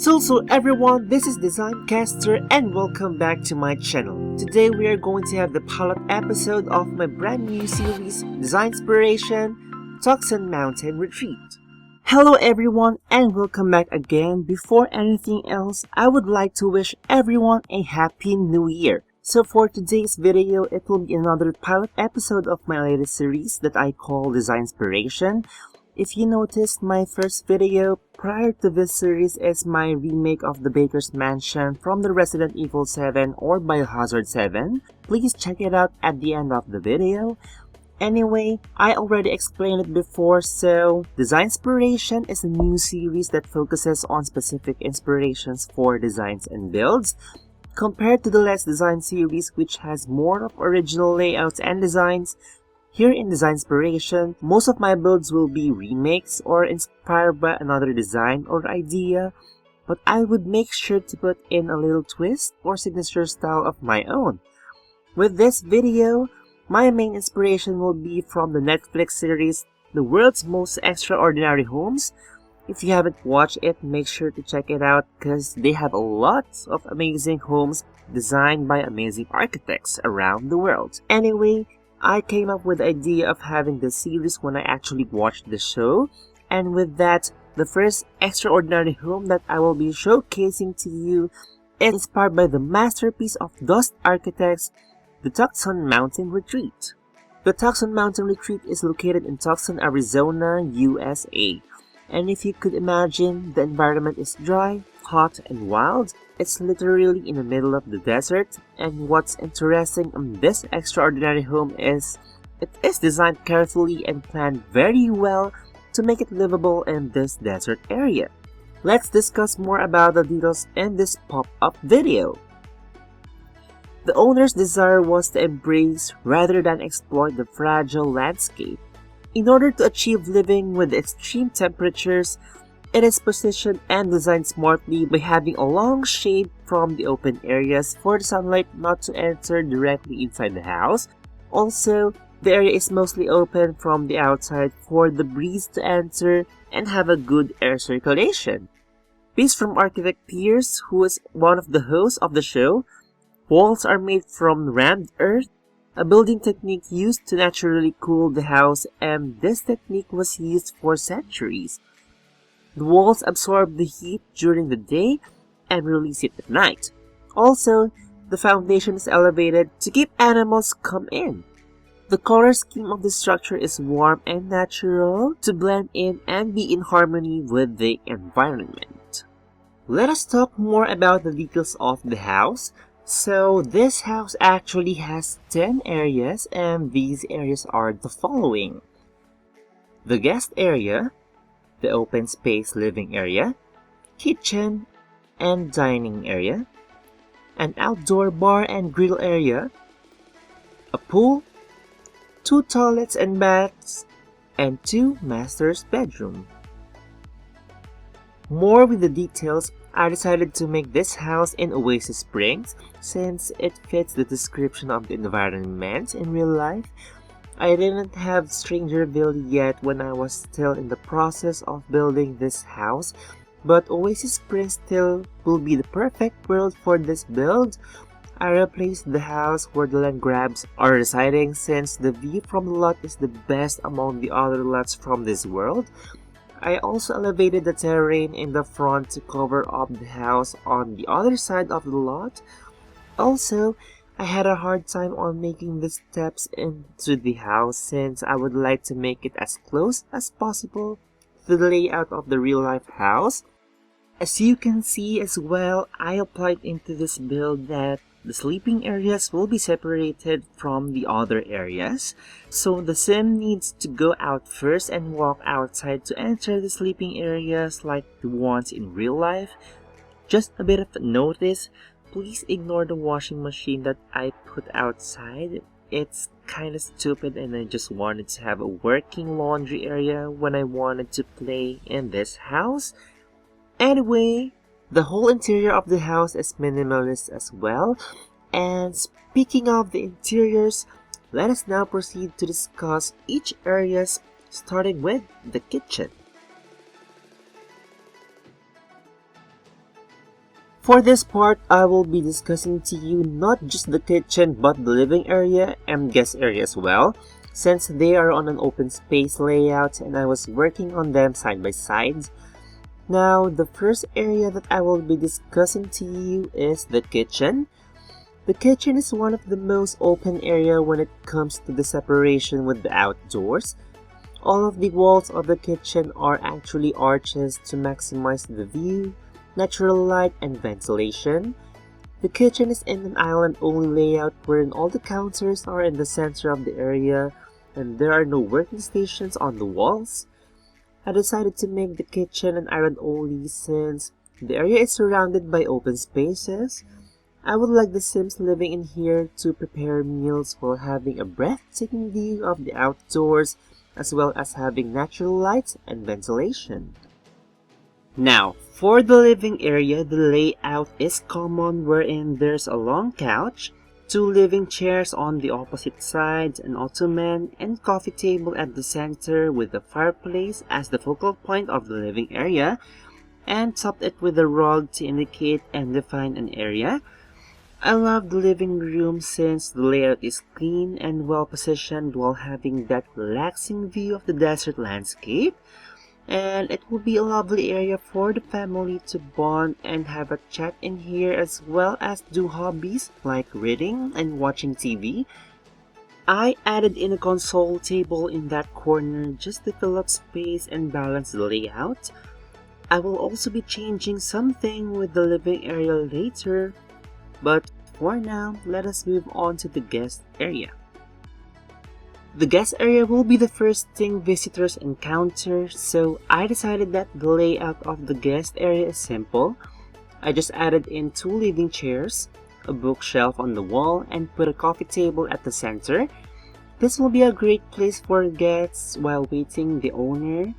So everyone, this is Designcaster and welcome back to my channel. Today we are going to have the pilot episode of my brand new series, Designspiration, Tucson Mountain Retreat. Hello everyone and welcome back again. Before anything else, I would like to wish everyone a happy new year. So for today's video, it will be another pilot episode of my latest series that I call Designspiration. If you noticed, my first video prior to this series is my remake of the Baker's Mansion from the Resident Evil 7 or Biohazard 7. Please check it out at the end of the video. Anyway, I already explained it before, so Designspiration is a new series that focuses on specific inspirations for designs and builds, compared to the Let's Design series which has more of original layouts and designs. Here in Designspiration, most of my builds will be remakes or inspired by another design or idea, but I would make sure to put in a little twist or signature style of my own. With this video, my main inspiration will be from the Netflix series The World's Most Extraordinary Homes. If you haven't watched it, make sure to check it out because they have a lot of amazing homes designed by amazing architects around the world. Anyway, I came up with the idea of having this series when I actually watched the show, and with that, the first extraordinary home that I will be showcasing to you is inspired by the masterpiece of Dust Architects, the Tucson Mountain Retreat. The Tucson Mountain Retreat is located in Tucson, Arizona, USA. And if you could imagine, the environment is dry, hot, and wild. It's literally in the middle of the desert, and what's interesting on this extraordinary home is it is designed carefully and planned very well to make it livable in this desert area. Let's discuss more about the details in this pop-up video. The owner's desire was to embrace rather than exploit the fragile landscape. In order to achieve living with extreme temperatures, it is positioned and designed smartly by having a long shade from the open areas for the sunlight not to enter directly inside the house. Also, the area is mostly open from the outside for the breeze to enter and have a good air circulation. Based from architect Pierce, who is one of the hosts of the show, walls are made from rammed earth, a building technique used to naturally cool the house, and this technique was used for centuries. The walls absorb the heat during the day and release it at night. Also, the foundation is elevated to keep animals come in. The color scheme of the structure is warm and natural to blend in and be in harmony with the environment. Let us talk more about the details of the house. So this house actually has 10 areas, and these areas are the following: the guest area, the open space living area, kitchen and dining area, an outdoor bar and grill area, a pool, 2 toilets and baths, and 2 master's bedrooms. More with the details, I decided to make this house in Oasis Springs since it fits the description of the environment in real life. I didn't have Strangerville yet when I was still in the process of building this house, but Oasis Springs still will be the perfect world for this build. I replaced the house where the land grabs are residing since the view from the lot is the best among the other lots from this world. I also elevated the terrain in the front to cover up the house on the other side of the lot. Also, I had a hard time on making the steps into the house since I would like to make it as close as possible to the layout of the real-life house. As you can see as well, I applied into this build that the sleeping areas will be separated from the other areas. So the sim needs to go out first and walk outside to enter the sleeping areas like the ones in real life. Just a bit of a notice, please ignore the washing machine that I put outside. It's kinda stupid and I just wanted to have a working laundry area when I wanted to play in this house. Anyway, the whole interior of the house is minimalist as well. And speaking of the interiors, let us now proceed to discuss each areas, starting with the kitchen. For this part, I will be discussing to you not just the kitchen but the living area and guest area as well, since they are on an open space layout and I was working on them side by side. Now, the first area that I will be discussing to you is the kitchen. The kitchen is one of the most open area when it comes to the separation with the outdoors. All of the walls of the kitchen are actually arches to maximize the view, natural light, and ventilation. The kitchen is in an island-only layout wherein all the counters are in the center of the area and there are no working stations on the walls. I decided to make the kitchen an island-only since the area is surrounded by open spaces. I would like the Sims living in here to prepare meals while having a breathtaking view of the outdoors as well as having natural light and ventilation. Now, for the living area, the layout is common wherein there's a long couch, 2 living chairs on the opposite sides, an ottoman, and coffee table at the center with the fireplace as the focal point of the living area, and topped it with a rug to indicate and define an area. I love the living room since the layout is clean and well positioned while having that relaxing view of the desert landscape. And it will be a lovely area for the family to bond and have a chat in here as well as do hobbies like reading and watching TV. I added in a console table in that corner just to fill up space and balance the layout. I will also be changing something with the living area later, but for now, let us move on to the guest area. The guest area will be the first thing visitors encounter, so I decided that the layout of the guest area is simple. I just added in 2 living chairs, a bookshelf on the wall, and put a coffee table at the center. This will be a great place for guests while waiting the owner.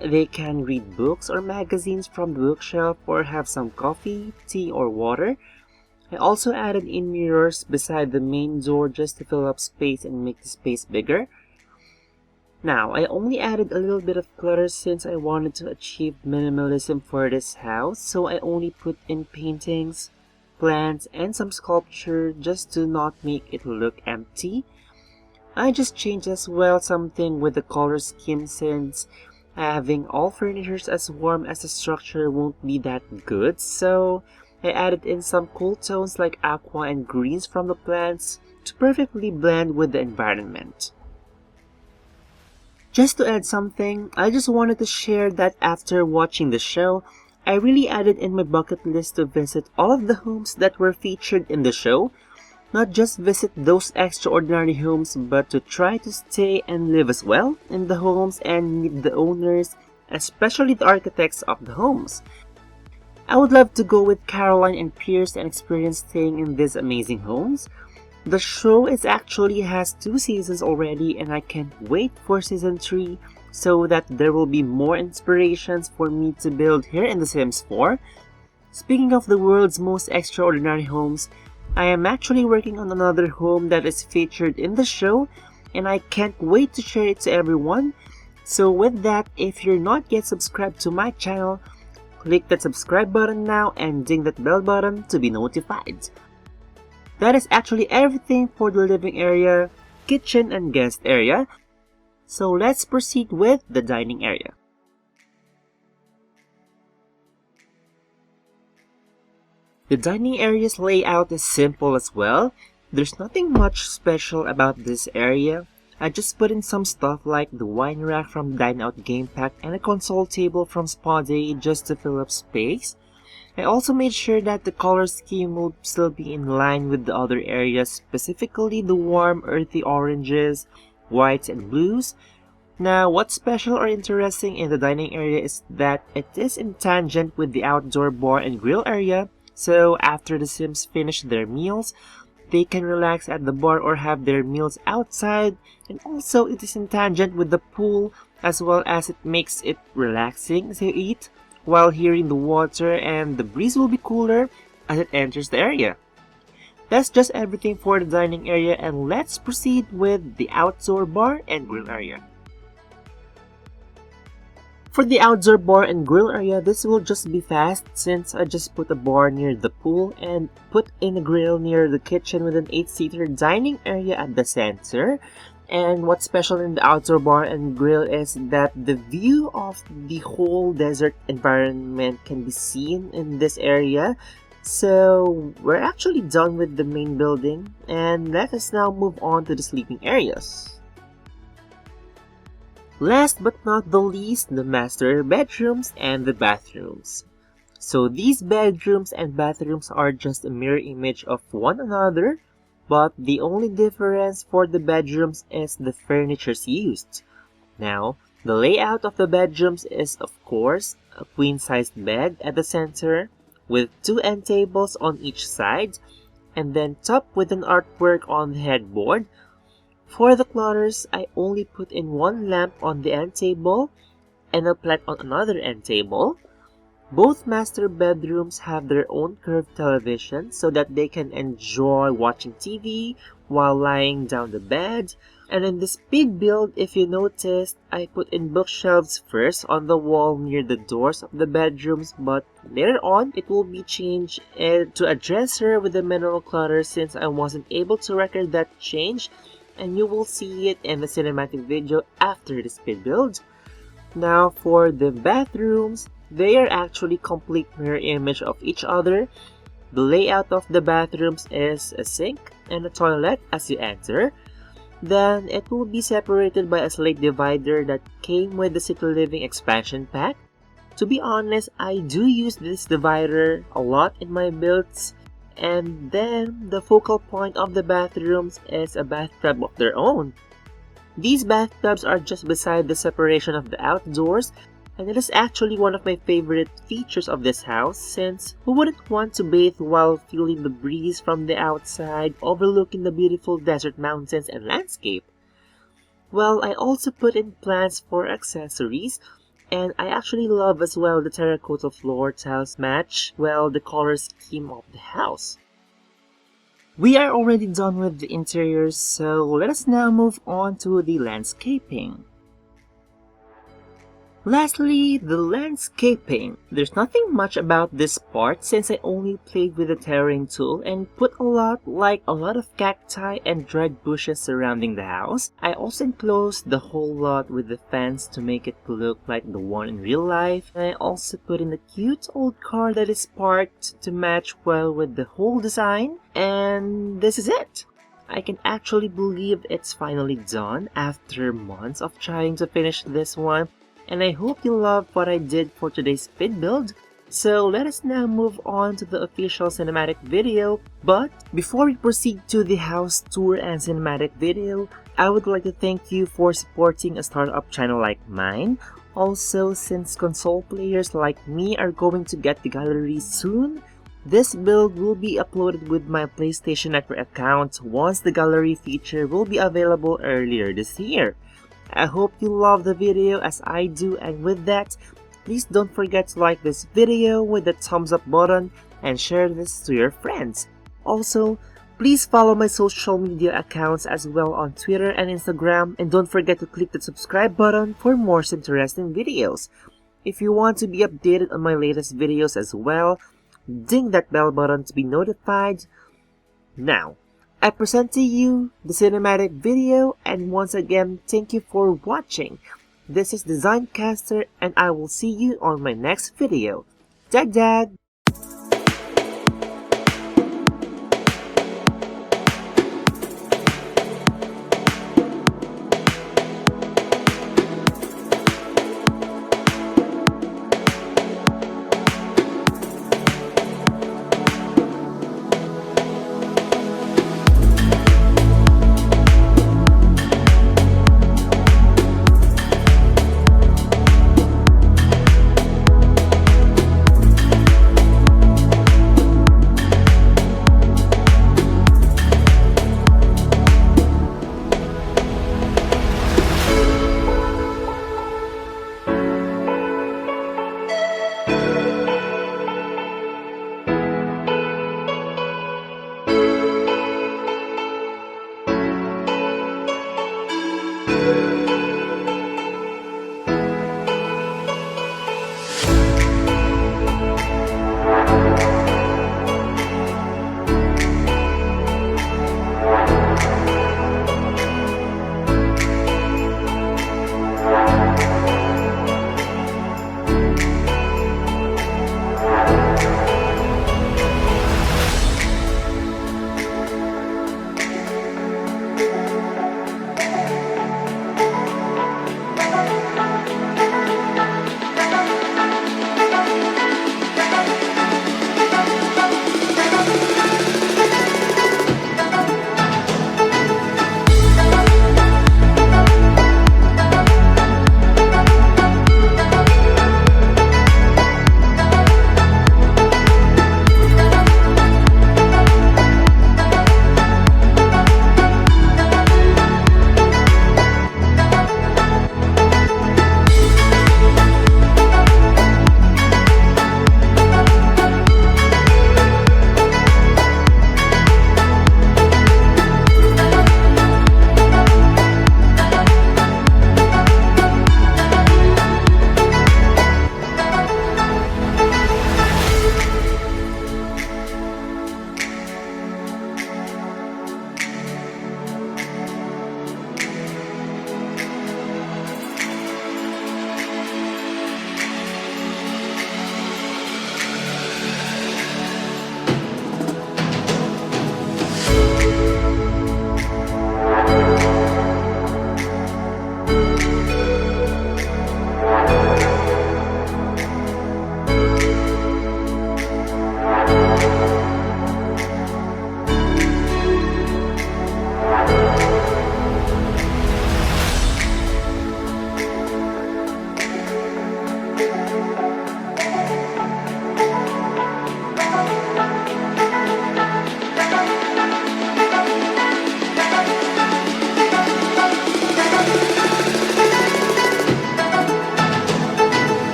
They can read books or magazines from the bookshelf or have some coffee, tea, or water. I also added in mirrors beside the main door just to fill up space and make the space bigger. Now, I only added a little bit of clutter since I wanted to achieve minimalism for this house, so I only put in paintings, plants, and some sculpture just to not make it look empty. I just changed as well something with the color scheme since having all furniture as warm as the structure won't be that good, so I added in some cool tones like aqua and greens from the plants to perfectly blend with the environment. Just to add something, I just wanted to share that after watching the show, I really added in my bucket list to visit all of the homes that were featured in the show. Not just visit those extraordinary homes, but to try to stay and live as well in the homes and meet the owners, especially the architects of the homes. I would love to go with Caroline and Pierce and experience staying in these amazing homes. The show actually has 2 seasons already and I can't wait for season 3 so that there will be more inspirations for me to build here in The Sims 4. Speaking of the world's most extraordinary homes, I am actually working on another home that is featured in the show and I can't wait to share it to everyone. So with that, if you're not yet subscribed to my channel, click that subscribe button now and ding that bell button to be notified. That is actually everything for the living area, kitchen, and guest area. So let's proceed with the dining area. The dining area's layout is simple as well. There's nothing much special about this area. I just put in some stuff like the wine rack from Dine Out Game Pack and a console table from Spa Day just to fill up space. I also made sure that the color scheme will still be in line with the other areas, specifically the warm earthy oranges, whites, and blues. Now, what's special or interesting in the dining area is that it is in tangent with the outdoor bar and grill area, so after the Sims finish their meals, they can relax at the bar or have their meals outside, and also it is in tangent with the pool as well as it makes it relaxing to eat while hearing the water, and the breeze will be cooler as it enters the area. That's just everything for the dining area, and let's proceed with the outdoor bar and grill area. For the outdoor bar and grill area, this will just be fast since I just put a bar near the pool and put in a grill near the kitchen with an 8-seater dining area at the center. And what's special in the outdoor bar and grill is that the view of the whole desert environment can be seen in this area. So we're actually done with the main building, and let us now move on to the sleeping areas. Last but not the least, the master bedrooms and the bathrooms. So these bedrooms and bathrooms are just a mirror image of one another, but the only difference for the bedrooms is the furnitures used. Now, the layout of the bedrooms is of course a queen-sized bed at the center with 2 end tables on each side, and then topped with an artwork on the headboard. For the clutters, I only put in 1 lamp on the end table and a plant on another end table. Both master bedrooms have their own curved television so that they can enjoy watching TV while lying down the bed. And in this big build, if you noticed, I put in bookshelves first on the wall near the doors of the bedrooms, but later on, it will be changed to a dresser with the minimal clutter since I wasn't able to record that change, and you will see it in the cinematic video after this big build. Now for the bathrooms, they are actually complete mirror image of each other. The layout of the bathrooms is a sink and a toilet as you enter. Then it will be separated by a slate divider that came with the City Living expansion pack. To be honest, I do use this divider a lot in my builds. And then the focal point of the bathrooms is a bathtub of their own. These bathtubs are just beside the separation of the outdoors, and it is actually one of my favorite features of this house since who wouldn't want to bathe while feeling the breeze from the outside overlooking the beautiful desert mountains and landscape. Well, I also put in plants for accessories, and I actually love as well the terracotta floor tiles match well the color scheme of the house. We are already done with the interiors, so let us now move on to the landscaping. Lastly, the landscaping. There's nothing much about this part since I only played with the terraying tool and put a lot of cacti and dried bushes surrounding the house. I also enclosed the whole lot with the fence to make it look like the one in real life. And I also put in a cute old car that is parked to match well with the whole design. And this is it. I can actually believe it's finally done after months of trying to finish this one. And I hope you love what I did for today's speed build. So let us now move on to the official cinematic video. But before we proceed to the house tour and cinematic video, I would like to thank you for supporting a startup channel like mine. Also, since console players like me are going to get the gallery soon, this build will be uploaded with my PlayStation Network account once the gallery feature will be available earlier this year. I hope you love the video as I do, and with that, please don't forget to like this video with the thumbs up button and share this to your friends. Also, please follow my social media accounts as well on Twitter and Instagram, and don't forget to click the subscribe button for more interesting videos. If you want to be updated on my latest videos as well, ding that bell button to be notified. Now, I present to you the cinematic video, and once again, thank you for watching. This is DSIGNCaster, and I will see you on my next video. Dag dag!